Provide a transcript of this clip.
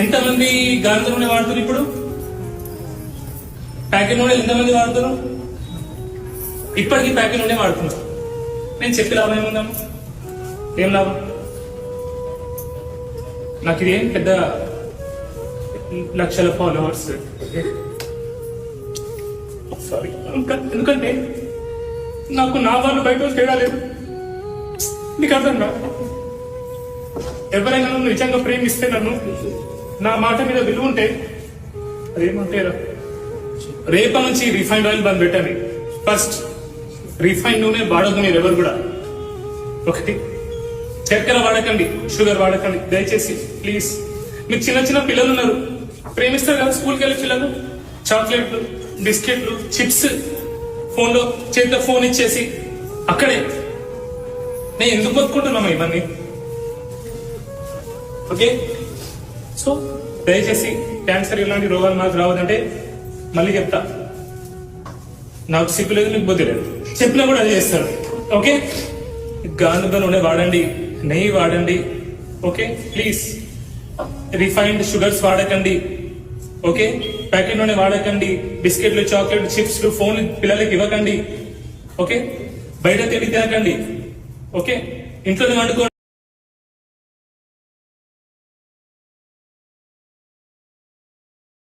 ఎంతమంది గానుగ నూనె వాడుతున్నారు ఇప్పుడు? ప్యాకెట్ నూనె ఎంతమంది వాడుతున్నారు? ఇప్పటికీ ప్యాకెట్ నూనె వాడుతున్నారు. నేను చెప్పి లాభం ఏముందాము? ఏం లాభం? నాకు ఇదేం పెద్ద లక్షల ఫాలోవర్స్ సారీ, ఎందుకంటే నాకు నా వాళ్ళు బయట తేడా లేదు. నీకు అర్థం రా, ఎవరైనా నన్ను నిజంగా ప్రేమిస్తే, నన్ను నా మాట మీద విలువ ఉంటే, అదేమంటే రేపటి నుంచి రిఫైండ్ ఆయిల్ బంద్ పెట్టండి. ఫస్ట్ రిఫైండ్ నూనె వాడదు మీరు ఎవరు కూడా. ఒకటి, చక్కెర వాడకండి, షుగర్ వాడకండి దయచేసి ప్లీజ్. మీకు చిన్న చిన్న పిల్లలు ఉన్నారు, ప్రేమిస్తారు కదా స్కూల్కి వెళ్ళి పిల్లలు, చాక్లెట్లు, బిస్కెట్లు, చిప్స్, ఫోన్లో చేతిలో ఫోన్ ఇచ్చేసి అక్కడే. నేను ఎందుకు బతుకుంటున్నామా ఇవన్నీ? ఓకే, సో దయచేసి క్యాన్సర్ ఇలాంటి రోగాలు మాకు రావద్దంటే మళ్ళీ చెప్తా, నాకు సిగ్గు లేదు, మీకు బుద్ధి లేదు. చెప్పినా కూడా అది చేస్తాడు. ఓకే, గానుగ నూనె వాడండి, నెయ్యి వాడండి. ఓకే ప్లీజ్, రిఫైన్డ్ షుగర్స్ వాడకండి. ఓకే, ప్యాకెట్ నూనె వాడకండి, బిస్కెట్లు, చాక్లెట్, చిప్స్లు, ఫోన్లు పిల్లలకి ఇవ్వకండి. ఓకే, బయట తిరిగి తినకండి. ఓకే, ఇంట్లో వండుకోండి.